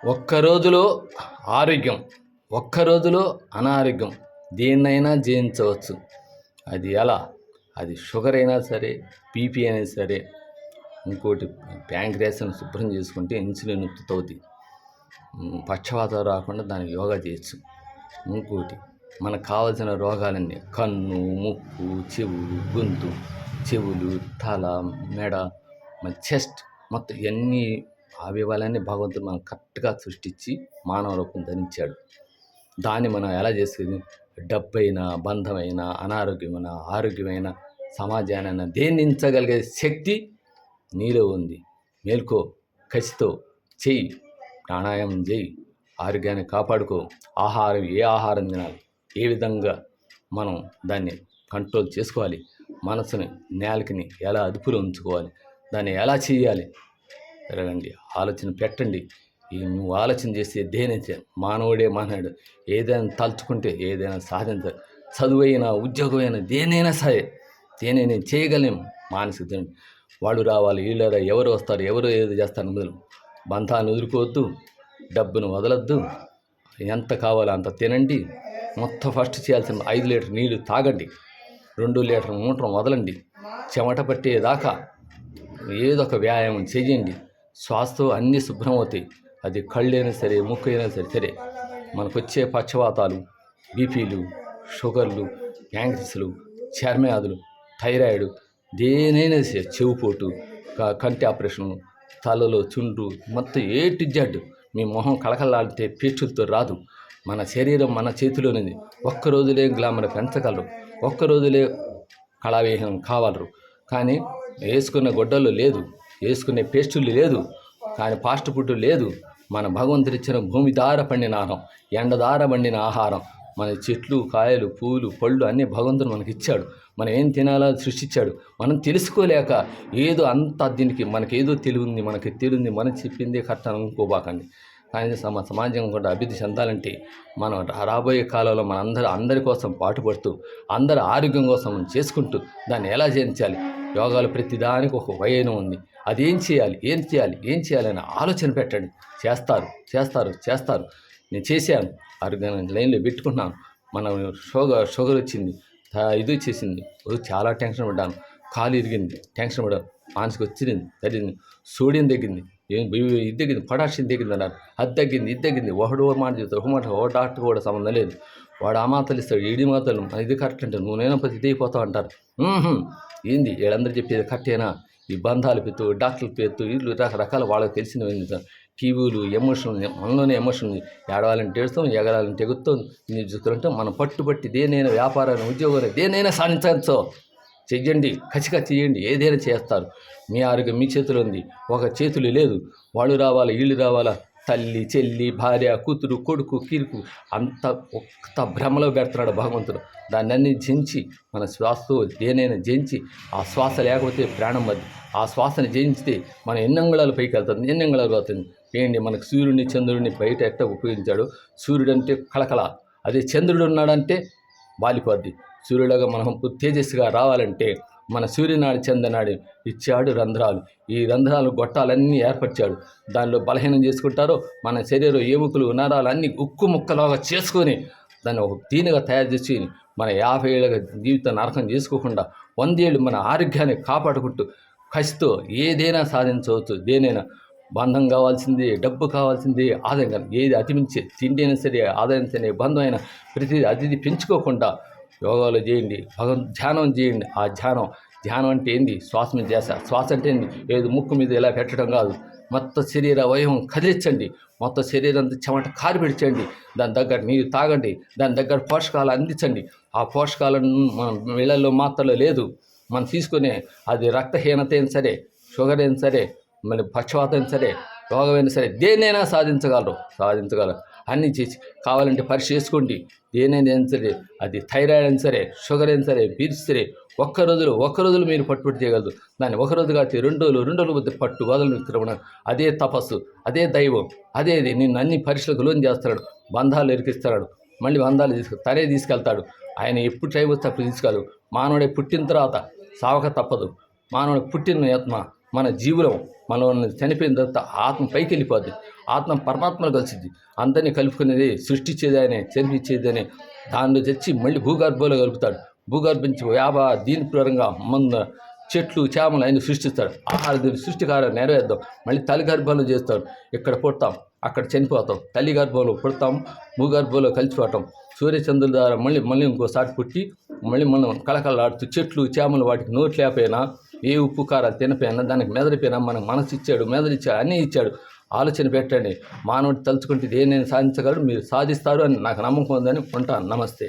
ఒక్క రోజులో ఆరోగ్యం, ఒక్క రోజులో అనారోగ్యం దేన్నైనా జయించవచ్చు. అది ఎలా? అది షుగర్ అయినా సరే, బీపీ అయినా సరే, ఇంకోటి ప్యాంక్రియాస్ని శుభ్రం చేసుకుంటే ఇన్సులిన్ ఉత్పత్తి అవుతుంది. పక్షవాతం రాకుండా దానికి యోగా చేయొచ్చు. ఇంకోటి మనకు కావాల్సిన రోగాలన్నీ కన్ను, ముక్కు, చెవులు, గొంతు, చెవులు, తల, మెడ, మన చెస్ట్ మొత్తం ఇవన్నీ అవయవాలన్నీ భగవంతుడు మనం కరెక్ట్గా సృష్టించి మానవ రూపం ధరించాడు. దాన్ని మనం ఎలా చేసుకుని డబ్బైనా, బంధమైన, అనారోగ్యమైన, ఆరోగ్యమైన, సమాజాన్ని దేన్నించగలిగే శక్తి నీలో ఉంది. మేల్కో, కసితో చెయ్యి, ప్రాణాయామం చేయి, ఆరోగ్యాన్ని కాపాడుకో. ఆహారం ఏ ఆహారం తినాలి, ఏ విధంగా మనం దాన్ని కంట్రోల్ చేసుకోవాలి, మనసుని నేలకిని ఎలా అదుపులో ఉంచుకోవాలి, దాన్ని ఎలా చేయాలి తిరగండి, ఆలోచన పెట్టండి. నువ్వు ఆలోచన చేస్తే దేనైతే మానవుడే మానవుడు. ఏదైనా తలుచుకుంటే ఏదైనా సాధించాలి. చదువైనా, ఉద్యోగమైనా, దేనైనా సరే దేనైనా చేయగలం. మానసిక వాడు రావాలి, వీళ్ళరా, ఎవరు వస్తారు, ఎవరు ఏది చేస్తారు మొదలు బంధాన్ని వదులుకోవద్దు, డబ్బును వదలొద్దు. ఎంత కావాలో అంత తినండి. మొత్తం ఫస్ట్ చేయాల్సిన 5 లీటర్ నీళ్ళు తాగండి, 2 లీటర్ మూత్రం వదలండి, చెమట పట్టేదాకా ఏదో ఒక వ్యాయామం చేయండి. శ్వాసతో అన్నీ శుభ్రం అవుతాయి. అది కళ్ళైనా సరే, ముక్కు అయినా సరే మనకు వచ్చే పక్షవాతాలు, బీపీలు, షుగర్లు, యాంగ్రీస్లు, చర్మవ్యాధులు, థైరాయిడ్, దేనైనా సరే, చెవుపోటు, కంటి ఆపరేషను, తలలో చుండ్రు, మొత్తం ఏ టు జెడ్ మీ మొహం కళకళలాడితే పేస్టులతో రాదు. మన శరీరం మన చేతిలోనిది. ఒక్క రోజులే గ్లామర్ పెంచగలరు, ఒక్క రోజులే కళావేహం కావలరు. కానీ వేసుకున్న గొడ్డలు లేదు, వేసుకునే పేస్టులు లేదు, కానీ ఫాస్ట్ ఫుడ్ లేదు. మన భగవంతుడు ఇచ్చిన భూమి దార పండిన ఆహారం, ఎండదార పండిన ఆహారం, మన చెట్లు, కాయలు, పూలు, పళ్ళు అన్నీ భగవంతుడు మనకి ఇచ్చాడు. మనం ఏం తినాలో సృష్టించాడు. మనం తెలుసుకోలేక ఏదో అంత దీనికి మనకేదో తెలివింది, మనకి తెలియంది, మనం చెప్పిందే కరెక్ట్ అనుకోబాకండి. కానీ సమాజం కూడా అభివృద్ధి చెందాలంటే మనం రాబోయే కాలంలో మన అందరి కోసం పాటుపడుతూ, అందరి ఆరోగ్యం కోసం మనం చేసుకుంటూ దాన్ని ఎలా చేయించాలి. యోగాలు ప్రతిదానికి ఒక వయనం ఉంది. అది ఏం చేయాలి అని ఆలోచన పెట్టండి. చేస్తారు. నేను చేశాను, ఆరోగ్యాన్ని లైన్లో పెట్టుకున్నాను. మనం షుగర్ వచ్చింది, ఇది వచ్చేసింది, చాలా టెన్షన్ పడ్డాను, కాలు ఇరిగింది, టెన్షన్ పడ్డాను, మానసిక వచ్చింది, తగ్గింది, సోడియం తగ్గింది, ఇది తగ్గింది, పొటాషియం తగ్గింది అన్నారు. అది తగ్గింది, ఇది తగ్గింది. ఒకడు మాట చెప్తాడు, ఒక మాట, ఓ డాక్టర్ కూడా సంబంధం లేదు. వాడు ఆ మాతలు ఇస్తాడు, ఈడి మాతలు, ఇది కరెక్ట్ అంటే నువ్వు నేను ప్రతి ఇది అయిపోతావు అంటారు. ఏంది వీళ్ళందరూ చెప్పేది కరెక్టేనా? ఈ బంధాలు పెత్తు, డాక్టర్లు పెత్తు, వీళ్ళు రకరకాల వాళ్ళకి తెలిసినవి టీవీలు, ఎమోషన్, మనలోనే ఎమోషన్. ఏడవాలంటే ఏడుస్తాం, ఎగరాలంటే ఎగురుతాం. నేను చూసుకుంటే మనం పట్టుబట్టి దేనైనా వ్యాపారాన్ని, ఉద్యోగాన్ని దేనైనా సాధించవచ్చు. చెయ్యండి, ఖచ్చితంగా చేయండి, ఏదైనా చేస్తారు. మీ ఆరోగ్యం మీ చేతిలో ఉంది. ఒక చేతులు లేదు, వాళ్ళు రావాలా, వీళ్ళు రావాలా, తల్లి, చెల్లి, భార్య, కూతురు, కొడుకు, కీరుకు అంత ఒక్క భ్రమలో పెడుతున్నాడు భగవంతుడు. దాన్ని అన్ని జయించి మన శ్వాసతో దేనైనా జయించి, ఆ శ్వాస లేకపోతే ప్రాణం అది. ఆ శ్వాసని జయించితే మనం ఎన్ని అంగుళాలు పైకి వెళ్తుంది, ఎన్ని అంగుళాలు అవుతుంది. ఏంటి మనకు సూర్యుడిని, చంద్రుడిని బయట ఎట్ట ఉపయోగించాడు. సూర్యుడు అంటే కళకళ, అదే చంద్రుడు ఉన్నాడంటే బాలిపోద్ది. సూర్యుడుగా మనం తేజస్సుగా రావాలంటే మన సూర్యనాడి, చంద్రనాడి ఇచ్చాడు రంధ్రాలు. ఈ రంధ్రాలు గొట్టాలన్నీ ఏర్పరిచాడు. దానిలో బలహీనం చేసుకుంటారో మన శరీరం ఎముకలు, నరాలు అన్నీ ఉక్కు ముక్కలాగా చేసుకొని దాన్ని ఒక దీనిగా తయారు చేసి మన 50 ఏళ్ళ జీవితం నరకం చేసుకోకుండా 100 ఏళ్ళు మన ఆరోగ్యాన్ని కాపాడుకుంటూ కసితో ఏదైనా సాధించవచ్చు. దేనైనా బంధం కావాల్సింది, డబ్బు కావాల్సింది, ఆదాయం కాదు, ఏది అతిమించే తిండి అయినా సరే, ఆదాయం సరే, బంధం అయినా ప్రతిదీ అది పెంచుకోకుండా యోగాలు చేయండి, ధ్యానం చేయండి. ఆ ధ్యానం అంటే ఏంది? శ్వాస మీద చేస్తారు. శ్వాస అంటే ఏంది? ఏదో ముక్కు మీద ఇలా పెట్టడం కాదు. మొత్తం శరీర అవయవం కదిలించండి, మొత్తం శరీరం చెమట కారి పెడిచండి. దాని దగ్గర నీరు తాగండి, దాని దగ్గర పోషకాలు అందించండి. ఆ పోషకాలను మన వీళ్ళల్లో మాత్రలో లేదు. మనం తీసుకునే అది రక్తహీనత అయినా సరే, షుగర్ అయినా సరే, మళ్ళీ పక్షవాతం అయినా సరే, రోగమైనా సరే, దేనైనా సాధించగలరు. అన్నీ చేసి కావాలంటే పరీక్ష చేసుకోండి. దేనైనా సరే, అది థైరాయిడ్ అయినా సరే, షుగర్ అయినా సరే, బీపీ సరే, ఒక్క రోజులు మీరు పట్టుబట్టి చేయగలదు. దాన్ని ఒక రోజు కాదు, 2 రోజులు పట్టు వదలను క్రమణ. అదే తపస్సు, అదే దైవం, అదే నిన్ను అన్ని పరీక్షలకు లోన్ చేస్తున్నాడు. బంధాలు ఎరికిస్తున్నాడు, మళ్ళీ బంధాలు తనే తీసుకెళ్తాడు. ఆయన ఎప్పుడు టైం వస్తే అప్పుడు తీసుకెళ్ళదు. మానవుడే పుట్టిన తర్వాత సావక తప్పదు. మానవుడు పుట్టిన ఆత్మ మన జీవులం. మనం చనిపోయిన తర్వాత ఆత్మ పైకి వెళ్ళిపోద్ది, ఆత్మ పరమాత్మను కలిసిద్ది. అందరినీ కలుపుకునేది సృష్టించేది ఆయనే, చనిపించేది. దానిలో తెచ్చి మళ్ళీ భూగర్భంలో కలుపుతాడు. భూగర్భం నుంచి దీని పరంగా చెట్లు చేమలు ఆయన సృష్టిస్తాడు. దీని సృష్టికారం నెరవేద్దాం. మళ్ళీ తల్లి గర్భంలో చేస్తాడు. ఇక్కడ పుడతాం, అక్కడ చనిపోతాం. తల్లి గర్భంలో పుడతాం, భూగర్భంలో కలిసిపోతాం. సూర్యచంద్రుల ద్వారా మళ్ళీ ఇంకోసారి పుట్టి మళ్ళీ మనం కళకళలాడుతూ చెట్లు చేమలు వాటికి నోట్లు లేకపోయినా, ఏ ఉప్పు కారాలు తినపోయినా, దానికి మెదడిపోయినా మనకు మనసు ఇచ్చాడు, మెదడిచ్చాడు, అన్నీ ఇచ్చాడు. ఆలోచన పెట్టండి. మానవుడు తలుచుకుంటే దేన్నైనా సాధించగలడు. మీరు సాధిస్తారు అని నాకు నమ్మకం ఉందని ఉంటాను. నమస్తే.